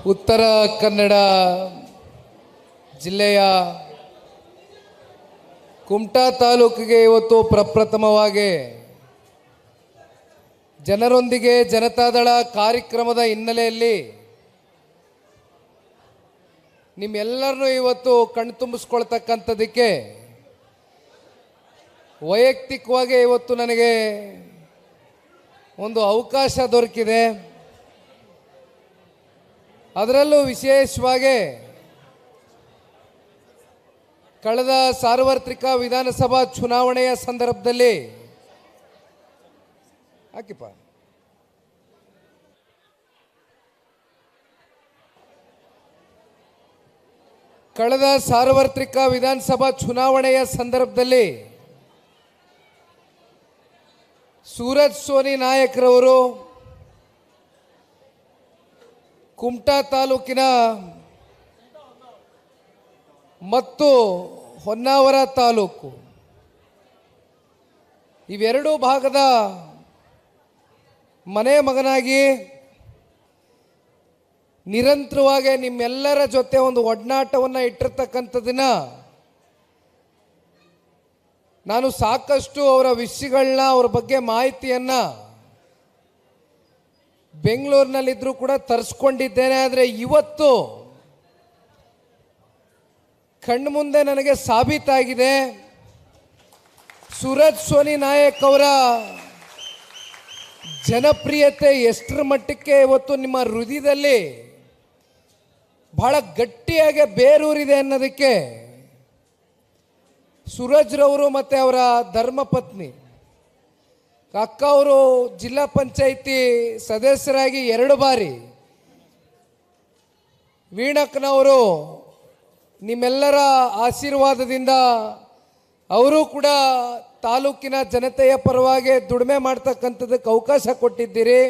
ಉತ್ತರ ಕನ್ನಡ ಜಿಲ್ಲೆಯ ಕುಮಟಾ ತಾಲೂಕಿಗೆ ಇವತ್ತು ಪ್ರಪ್ರಥಮವಾಗಿ ಜನರೊಂದಿಗೆ ಜನತಾದಳ ಕಾರ್ಯಕ್ರಮದ ಹಿನ್ನೆಲೆಯಲ್ಲಿ ನಿಮ್ಮೆಲ್ಲರನ್ನೂ ಇವತ್ತು ಕಣ್ತುಂಬಿಸ್ಕೊಳ್ತಕ್ಕಂಥದ್ದಕ್ಕೆ ವೈಯಕ್ತಿಕವಾಗಿ ಇವತ್ತು ನನಗೆ ಒಂದು ಅವಕಾಶ ದೊರಕಿದೆ. ಅದರಲ್ಲೂ ವಿಶೇಷವಾಗಿ ಕಳೆದ ಸಾರ್ವತ್ರಿಕ ವಿಧಾನಸಭಾ ಚುನಾವಣೆಯ ಸಂದರ್ಭದಲ್ಲಿ ಕಳೆದ ಸಾರ್ವತ್ರಿಕ ವಿಧಾನಸಭಾ ಚುನಾವಣೆಯ ಸಂದರ್ಭದಲ್ಲಿ ಸೂರಜ್ ಸೋನಿ ನಾಯಕರವರು ಕುಮಟಾ ತಾಲೂಕಿನ ಮತ್ತು ಹೊನ್ನಾವರ ತಾಲೂಕು ಇವೆರಡೂ ಭಾಗದ ಮನೆ ಮಗನಾಗಿ ನಿರಂತರವಾಗಿ ನಿಮ್ಮೆಲ್ಲರ ಜೊತೆ ಒಂದು ಒಡನಾಟವನ್ನು ಇಟ್ಟಿರ್ತಕ್ಕಂಥದ್ದನ್ನ ನಾನು ಸಾಕಷ್ಟು ಅವರ ವಿಷಯಗಳನ್ನ ಅವ್ರ ಬಗ್ಗೆ ಮಾಹಿತಿಯನ್ನು ಬೆಂಗಳೂರಿನಲ್ಲಿದ್ದರೂ ಕೂಡ ತರಿಸ್ಕೊಂಡಿದ್ದೇನೆ. ಆದರೆ ಇವತ್ತು ಕಣ್ಣು ಮುಂದೆ ನನಗೆ ಸಾಬೀತಾಗಿದೆ ಸೂರಜ್ ಸೋನಿ ನಾಯಕ್ ಅವರ ಜನಪ್ರಿಯತೆ ಎಷ್ಟರ ಮಟ್ಟಕ್ಕೆ ಇವತ್ತು ನಿಮ್ಮ ಹೃದಯದಲ್ಲಿ ಬಹಳ ಗಟ್ಟಿಯಾಗಿ ಬೇರೂರಿದೆ ಅನ್ನೋದಕ್ಕೆ ಸೂರಜ್ರವರು ಮತ್ತು ಅವರ ಧರ್ಮಪತ್ನಿ ಅಕ್ಕ ಅವರು ಜಿಲ್ಲಾ ಪಂಚಾಯಿತಿ ಸದಸ್ಯರಾಗಿ 2 ಬಾರಿ, ವೀಣಕ್ಕನವರು ನಿಮ್ಮೆಲ್ಲರ ಆಶೀರ್ವಾದದಿಂದ ಅವರು ಕೂಡ ತಾಲೂಕಿನ ಜನತೆಯ ಪರವಾಗಿ ದುಡಿಮೆ ಮಾಡ್ತಕ್ಕಂಥದ್ದಕ್ಕೆ ಅವಕಾಶ ಕೊಟ್ಟಿದ್ದೀರಿ.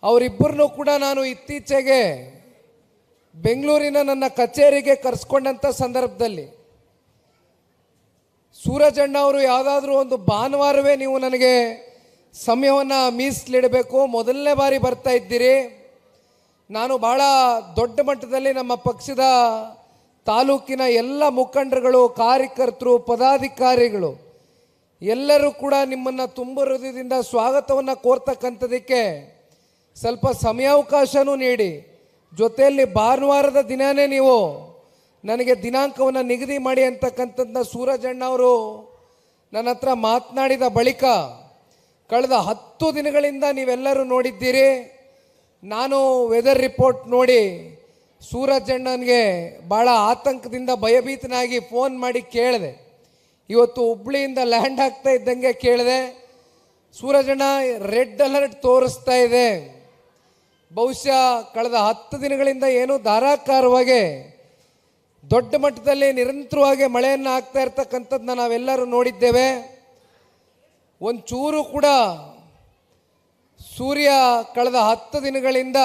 ಅವರಿಬ್ಬರನ್ನೂ ಕೂಡ ನಾನು ಇತ್ತೀಚೆಗೆ ಬೆಂಗಳೂರಿನ ನನ್ನ ಕಚೇರಿಗೆ ಕರೆಸ್ಕೊಂಡಂಥ ಸಂದರ್ಭದಲ್ಲಿ ಸೂರಜಣ್ಣ ಅವರು ಯಾವುದಾದ್ರೂ ಒಂದು ಭಾನುವಾರವೇ ನೀವು ನನಗೆ ಸಮಯವನ್ನು ಮೀಸಲಿಡಬೇಕು, ಮೊದಲನೇ ಬಾರಿ ಬರ್ತಾ ಇದ್ದೀರಿ. ನಾನು ಭಾಳ ದೊಡ್ಡ ಮಟ್ಟದಲ್ಲಿ ನಮ್ಮ ಪಕ್ಷದ ತಾಲೂಕಿನ ಎಲ್ಲ ಮುಖಂಡರುಗಳು, ಕಾರ್ಯಕರ್ತರು, ಪದಾಧಿಕಾರಿಗಳು ಎಲ್ಲರೂ ಕೂಡ ನಿಮ್ಮನ್ನು ತುಂಬ ಹೃದಯದಿಂದ ಸ್ವಾಗತವನ್ನು ಕೋರ್ತಕ್ಕಂಥದ್ದಕ್ಕೆ ಸ್ವಲ್ಪ ಸಮಯಾವಕಾಶನೂ ನೀಡಿ, ಜೊತೆಯಲ್ಲಿ ಭಾನುವಾರದ ದಿನವೇ ನೀವು ನನಗೆ ದಿನಾಂಕವನ್ನು ನಿಗದಿ ಮಾಡಿ ಅಂತಕ್ಕಂಥದ್ದನ್ನ ಸೂರಜಣ್ಣ ಅವರು ನನ್ನ ಹತ್ರ ಮಾತನಾಡಿದ ಬಳಿಕ ಕಳೆದ 10 ದಿನಗಳಿಂದ ನೀವೆಲ್ಲರೂ ನೋಡಿದ್ದೀರಿ. ನಾನು ವೆದರ್ ರಿಪೋರ್ಟ್ ನೋಡಿ ಸೂರಜಣ್ಣನಿಗೆ ಭಾಳ ಆತಂಕದಿಂದ ಭಯಭೀತನಾಗಿ ಫೋನ್ ಮಾಡಿ ಕೇಳಿದೆ. ಇವತ್ತು ಹುಬ್ಳಿಯಿಂದ ಲ್ಯಾಂಡ್ ಆಗ್ತಾ ಇದ್ದಂಗೆ ಕೇಳಿದೆ, ಸೂರಜಣ್ಣ ರೆಡ್ ಅಲರ್ಟ್ ತೋರಿಸ್ತಾ ಇದೆ, ಬಹುಶಃ ಕಳೆದ 10 ದಿನಗಳಿಂದ ಏನು ಧಾರಾಕಾರವಾಗಿ ದೊಡ್ಡ ಮಟ್ಟದಲ್ಲಿ ನಿರಂತರವಾಗಿ ಮಳೆಯನ್ನು ಆಗ್ತಾ ಇರ್ತಕ್ಕಂಥದ್ದನ್ನ ನಾವೆಲ್ಲರೂ ನೋಡಿದ್ದೇವೆ. ಒಂಚೂರು ಕೂಡ ಸೂರ್ಯ ಕಳೆದ 10 ದಿನಗಳಿಂದ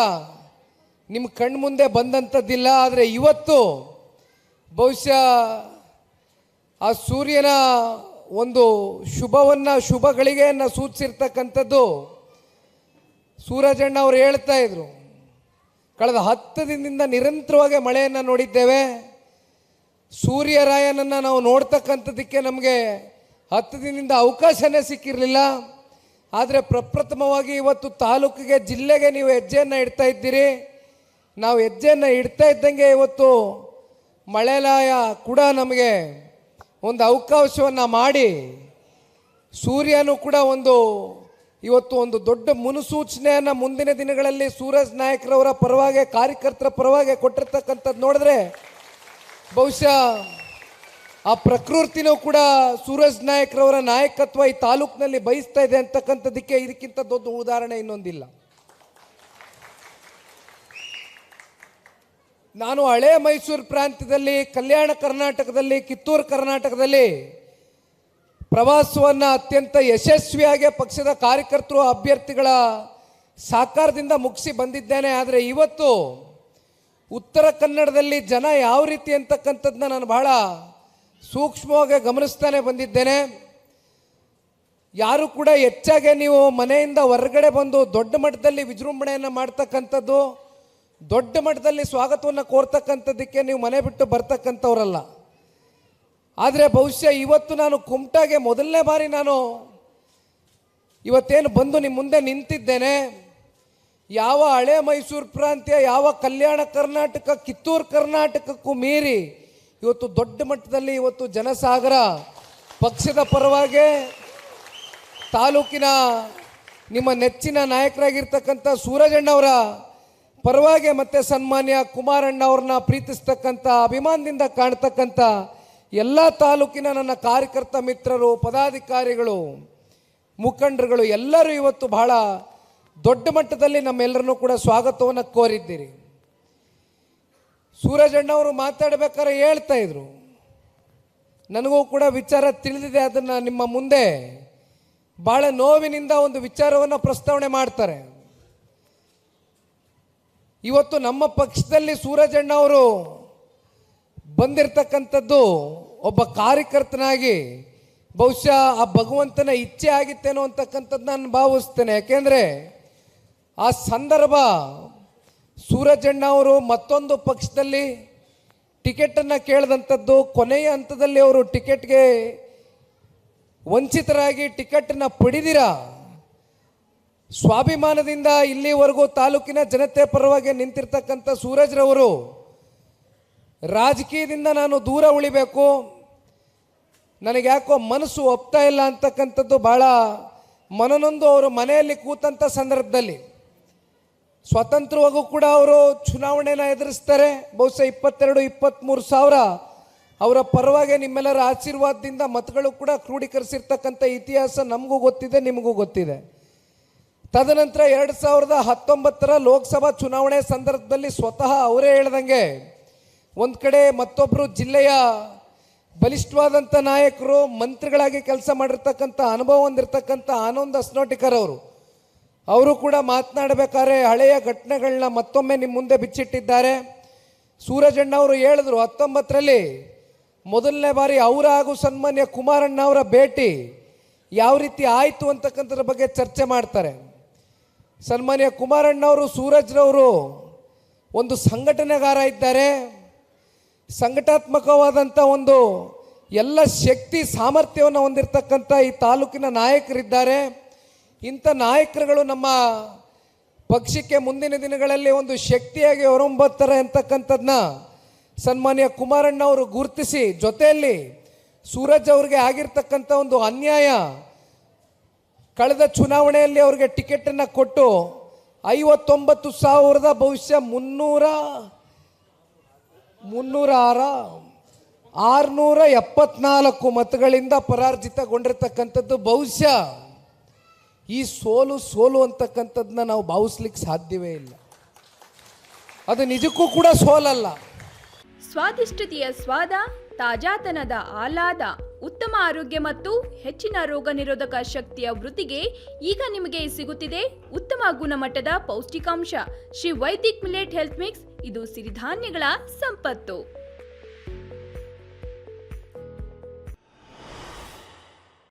ನಿಮ್ಮ ಕಣ್ಣು ಮುಂದೆ ಬಂದಂಥದ್ದಿಲ್ಲ. ಆದರೆ ಇವತ್ತು ಬಹುಶಃ ಆ ಸೂರ್ಯನ ಒಂದು ಶುಭ ಗಳಿಗೆಯನ್ನು ಸೂಚಿಸಿರ್ತಕ್ಕಂಥದ್ದು ಸೂರಜಣ್ಣ ಅವರು ಹೇಳ್ತಾ ಇದ್ರು. ಕಳೆದ 10 ದಿನದಿಂದ ನಿರಂತರವಾಗಿ ಮಳೆಯನ್ನು ನೋಡಿದ್ದೇವೆ. ಸೂರ್ಯರಾಯನನ್ನು ನಾವು ನೋಡ್ತಕ್ಕಂಥದ್ದಕ್ಕೆ ನಮಗೆ 10 ದಿನದಿಂದ ಅವಕಾಶನೇ ಸಿಕ್ಕಿರಲಿಲ್ಲ. ಆದರೆ ಪ್ರಪ್ರಥಮವಾಗಿ ಇವತ್ತು ತಾಲೂಕಿಗೆ, ಜಿಲ್ಲೆಗೆ ನೀವು ಹೆಜ್ಜೆಯನ್ನು ಇಡ್ತಾ ಇದ್ದೀರಿ. ನಾವು ಹೆಜ್ಜೆಯನ್ನು ಇಡ್ತಾ ಇದ್ದಂಗೆ ಇವತ್ತು ಮಳೆರಾಯ ಕೂಡ ನಮಗೆ ಒಂದು ಅವಕಾಶವನ್ನು ಮಾಡಿ ಸೂರ್ಯನೂ ಕೂಡ ಇವತ್ತು ಒಂದು ದೊಡ್ಡ ಮುನ್ಸೂಚನೆಯನ್ನು ಮುಂದಿನ ದಿನಗಳಲ್ಲಿ ಸೂರಜ್ ನಾಯಕರವರ ಪರವಾಗಿ, ಕಾರ್ಯಕರ್ತರ ಪರವಾಗಿ ಕೊಟ್ಟಿರ್ತಕ್ಕಂಥದ್ದು ನೋಡಿದ್ರೆ ಬಹುಶಃ ಆ ಪ್ರಕೃತಿನೂ ಕೂಡ ಸೂರಜ್ ನಾಯಕರವರ ನಾಯಕತ್ವ ಈ ತಾಲೂಕಿನಲ್ಲಿ ಬಯಸ್ತಾ ಇದೆ ಅಂತಕ್ಕಂಥದ್ದಕ್ಕೆ ಇದಕ್ಕಿಂತ ದೊಡ್ಡ ಉದಾಹರಣೆ ಇನ್ನೊಂದಿಲ್ಲ. ನಾನು ಹಳೆ ಮೈಸೂರು ಪ್ರಾಂತ್ಯದಲ್ಲಿ, ಕಲ್ಯಾಣ ಕರ್ನಾಟಕದಲ್ಲಿ, ಕಿತ್ತೂರು ಕರ್ನಾಟಕದಲ್ಲಿ ಪ್ರವಾಸವನ್ನು ಅತ್ಯಂತ ಯಶಸ್ವಿಯಾಗಿ ಪಕ್ಷದ ಕಾರ್ಯಕರ್ತರು, ಅಭ್ಯರ್ಥಿಗಳ ಸಹಕಾರದಿಂದ ಮುಗಿಸಿ ಬಂದಿದ್ದೇನೆ. ಆದರೆ ಇವತ್ತು ಉತ್ತರ ಕನ್ನಡದಲ್ಲಿ ಜನ ಯಾವ ರೀತಿ ಅಂತಕ್ಕಂಥದ್ದನ್ನ ನಾನು ಬಹಳ ಸೂಕ್ಷ್ಮವಾಗಿ ಗಮನಿಸ್ತಾನೆ ಬಂದಿದ್ದೇನೆ. ಯಾರು ಕೂಡ ಹೆಚ್ಚಾಗಿ ನೀವು ಮನೆಯಿಂದ ಹೊರಗಡೆ ಬಂದು ದೊಡ್ಡ ಮಟ್ಟದಲ್ಲಿ ವಿಜೃಂಭಣೆಯನ್ನು ಮಾಡ್ತಕ್ಕಂಥದ್ದು, ದೊಡ್ಡ ಮಟ್ಟದಲ್ಲಿ ಸ್ವಾಗತವನ್ನು ಕೋರ್ತಕ್ಕಂಥದ್ದಕ್ಕೆ ನೀವು ಮನೆ ಬಿಟ್ಟು ಬರ್ತಕ್ಕಂಥವ್ರಲ್ಲ. ಆದರೆ ಬಹುಶಃ ಇವತ್ತು ನಾನು ಕುಮಟಾಗೆ ಮೊದಲನೇ ಬಾರಿ ನಾನು ಇವತ್ತೇನು ಬಂದು ನಿಮ್ಮ ಮುಂದೆ ನಿಂತಿದ್ದೇನೆ. ಯಾವ ಹಳೆ ಮೈಸೂರು ಪ್ರಾಂತ್ಯ, ಯಾವ ಕಲ್ಯಾಣ ಕರ್ನಾಟಕ, ಕಿತ್ತೂರು ಕರ್ನಾಟಕಕ್ಕೂ ಮೀರಿ ಇವತ್ತು ದೊಡ್ಡ ಮಟ್ಟದಲ್ಲಿ ಇವತ್ತು ಜನಸಾಗರ ಪಕ್ಷದ ಪರವಾಗಿ ತಾಲೂಕಿನ ನಿಮ್ಮ ನೆಚ್ಚಿನ ನಾಯಕರಾಗಿರ್ತಕ್ಕಂಥ ಸೂರಜಣ್ಣವರ ಪರವಾಗಿ ಮತ್ತು ಸನ್ಮಾನ್ಯ ಕುಮಾರಣ್ಣ ಅವ್ರನ್ನ ಪ್ರೀತಿಸ್ತಕ್ಕಂಥ ಅಭಿಮಾನದಿಂದ ಕಾಣ್ತಕ್ಕಂಥ ಎಲ್ಲ ತಾಲೂಕಿನ ನನ್ನ ಕಾರ್ಯಕರ್ತ ಮಿತ್ರರು, ಪದಾಧಿಕಾರಿಗಳು, ಮುಖಂಡರುಗಳು ಎಲ್ಲರೂ ಇವತ್ತು ಬಹಳ ದೊಡ್ಡ ಮಟ್ಟದಲ್ಲಿ ನಮ್ಮೆಲ್ಲರನ್ನೂ ಕೂಡ ಸ್ವಾಗತವನ್ನು ಕೋರಿದ್ದೀರಿ. ಸೂರಜಣ್ಣವರು ಮಾತಾಡಬೇಕಾದ್ರೆ ಹೇಳ್ತಾ ಇದ್ರು, ನನಗೂ ಕೂಡ ವಿಚಾರ ತಿಳಿದಿದೆ, ಅದನ್ನು ನಿಮ್ಮ ಮುಂದೆ ಭಾಳ ನೋವಿನಿಂದ ಒಂದು ವಿಚಾರವನ್ನು ಪ್ರಸ್ತಾವನೆ ಮಾಡ್ತಾರೆ. ಇವತ್ತು ನಮ್ಮ ಪಕ್ಷದಲ್ಲಿ ಸೂರಜಣ್ಣವರು ಬಂದಿರತಕ್ಕಂಥದ್ದು ಒಬ್ಬ ಕಾರ್ಯಕರ್ತನಾಗಿ ಬಹುಶಃ ಆ ಭಗವಂತನ ಇಚ್ಛೆ ಆಗಿತ್ತೇನೋ ಅಂತಕ್ಕಂಥದ್ದು ನಾನು ಭಾವಿಸ್ತೇನೆ. ಯಾಕೆಂದರೆ ಆ ಸಂದರ್ಭ ಸೂರಜಣ್ಣ ಅವರು ಮತ್ತೊಂದು ಪಕ್ಷದಲ್ಲಿ ಟಿಕೆಟನ್ನು ಕೇಳಿದಂಥದ್ದು, ಕೊನೆಯ ಹಂತದಲ್ಲಿ ಅವರು ಟಿಕೆಟ್ಗೆ ವಂಚಿತರಾಗಿ ಟಿಕೆಟನ್ನು ಪಡೆದಿರ ಸ್ವಾಭಿಮಾನದಿಂದ ಇಲ್ಲಿವರೆಗೂ ತಾಲೂಕಿನ ಜನತೆ ಪರವಾಗಿ ನಿಂತಿರ್ತಕ್ಕಂಥ ಸೂರಜ್ರವರು ರಾಜಕೀಯದಿಂದ ನಾನು ದೂರ ಉಳಿಬೇಕು, ನನಗೆ ಯಾಕೋ ಮನಸ್ಸು ಒಪ್ತಾ ಇಲ್ಲ ಅಂತಕ್ಕಂಥದ್ದು ಭಾಳ ಮನನೊಂದು ಅವರು ಮನೆಯಲ್ಲಿ ಕೂತಂಥ ಸಂದರ್ಭದಲ್ಲಿ ಸ್ವತಂತ್ರವಾಗೂ ಕೂಡ ಅವರು ಚುನಾವಣೆನ ಎದುರಿಸ್ತಾರೆ. ಬಹುಶಃ 22-23 ಸಾವಿರ ಅವರ ಪರವಾಗಿ ನಿಮ್ಮೆಲ್ಲರ ಆಶೀರ್ವಾದದಿಂದ ಮತಗಳು ಕೂಡ ಕ್ರೋಢೀಕರಿಸಿರ್ತಕ್ಕಂಥ ಇತಿಹಾಸ ನಮಗೂ ಗೊತ್ತಿದೆ, ನಿಮಗೂ ಗೊತ್ತಿದೆ. ತದನಂತರ 2019 ಲೋಕಸಭಾ ಚುನಾವಣೆ ಸಂದರ್ಭದಲ್ಲಿ ಸ್ವತಃ ಅವರೇ ಹೇಳ್ದಂಗೆ ಒಂದು ಕಡೆ ಮತ್ತೊಬ್ಬರು ಜಿಲ್ಲೆಯ ಬಲಿಷ್ಠವಾದಂಥ ನಾಯಕರು, ಮಂತ್ರಿಗಳಾಗಿ ಕೆಲಸ ಮಾಡಿರ್ತಕ್ಕಂಥ ಅನುಭವ ಹೊಂದಿರತಕ್ಕಂಥ ಆನಂದ್ ಅಸ್ನೋಟಿಕರ್ ಅವರು ಕೂಡ ಮಾತನಾಡಬೇಕಾದ್ರೆ ಹಳೆಯ ಘಟನೆಗಳನ್ನ ಮತ್ತೊಮ್ಮೆ ನಿಮ್ಮ ಮುಂದೆ ಬಿಚ್ಚಿಟ್ಟಿದ್ದಾರೆ. ಸೂರಜಣ್ಣ ಅವರು ಹೇಳಿದ್ರು 19ರಲ್ಲಿ ಮೊದಲನೇ ಬಾರಿ ಅವರ ಹಾಗೂ ಸನ್ಮಾನ್ಯ ಕುಮಾರಣ್ಣ ಅವರ ಭೇಟಿ ಯಾವ ರೀತಿ ಆಯಿತು ಅಂತಕ್ಕಂಥದ್ರ ಬಗ್ಗೆ ಚರ್ಚೆ ಮಾಡ್ತಾರೆ. ಸನ್ಮಾನ್ಯ ಕುಮಾರಣ್ಣ ಅವರು ಸೂರಜ್ರವರು ಒಂದು ಸಂಘಟನೆಗಾರ ಇದ್ದಾರೆ, ಸಂಘಟಾತ್ಮಕವಾದಂಥ ಒಂದು ಎಲ್ಲ ಶಕ್ತಿ ಸಾಮರ್ಥ್ಯವನ್ನು ಹೊಂದಿರತಕ್ಕಂಥ ಈ ತಾಲೂಕಿನ ನಾಯಕರಿದ್ದಾರೆ. ಇಂಥ ನಾಯಕರುಗಳು ನಮ್ಮ ಪಕ್ಷಕ್ಕೆ ಮುಂದಿನ ದಿನಗಳಲ್ಲಿ ಒಂದು ಶಕ್ತಿಯಾಗಿ ಹೊರಹೊಮ್ಮುತ್ತಾರೆ ಅಂತಕ್ಕಂಥದ್ದನ್ನ ಸನ್ಮಾನ್ಯ ಕುಮಾರಣ್ಣ ಅವರು ಗುರುತಿಸಿ, ಜೊತೆಯಲ್ಲಿ ಸೂರಜ್ ಅವರಿಗೆ ಆಗಿರ್ತಕ್ಕಂಥ ಒಂದು ಅನ್ಯಾಯ, ಕಳೆದ ಚುನಾವಣೆಯಲ್ಲಿ ಅವರಿಗೆ ಟಿಕೆಟನ್ನು ಕೊಟ್ಟು 59,000 ಬಹುಶಃ 674 ಮತಗಳಿಂದ ಪರಾರ್ಜಿತಗೊಂಡಿರ್ತಕ್ಕಂಥದ್ದು. ಬಹುಶಃ ಈ ಸೋಲು ಅಂತಕ್ಕಂಥದ್ದನ್ನ ನಾವು ಭಾವಿಸ್ಲಿಕ್ಕೆ ಸಾಧ್ಯವೇ ಇಲ್ಲ. ಅದು ನಿಜಕ್ಕೂ ಕೂಡ ಸೋಲಲ್ಲ. ಸ್ವಾದಿಷ್ಟತೆಯ ಸ್ವಾದ, ತಾಜಾತನದ ಆಹ್ಲಾದ, ಉತ್ತಮ ಆರೋಗ್ಯ ಮತ್ತು ಹೆಚ್ಚಿನ ರೋಗ ನಿರೋಧಕ ಶಕ್ತಿಯ ವೃದ್ಧಿಗೆ ಈಗ ನಿಮಗೆ ಸಿಗುತ್ತಿದೆ ಉತ್ತಮ ಗುಣಮಟ್ಟದ ಪೌಷ್ಟಿಕಾಂಶ Shri Vaidik millet health mix. ಇದು ಸಿರಿಧಾನ್ಯಗಳ ಸಂಪತ್ತು.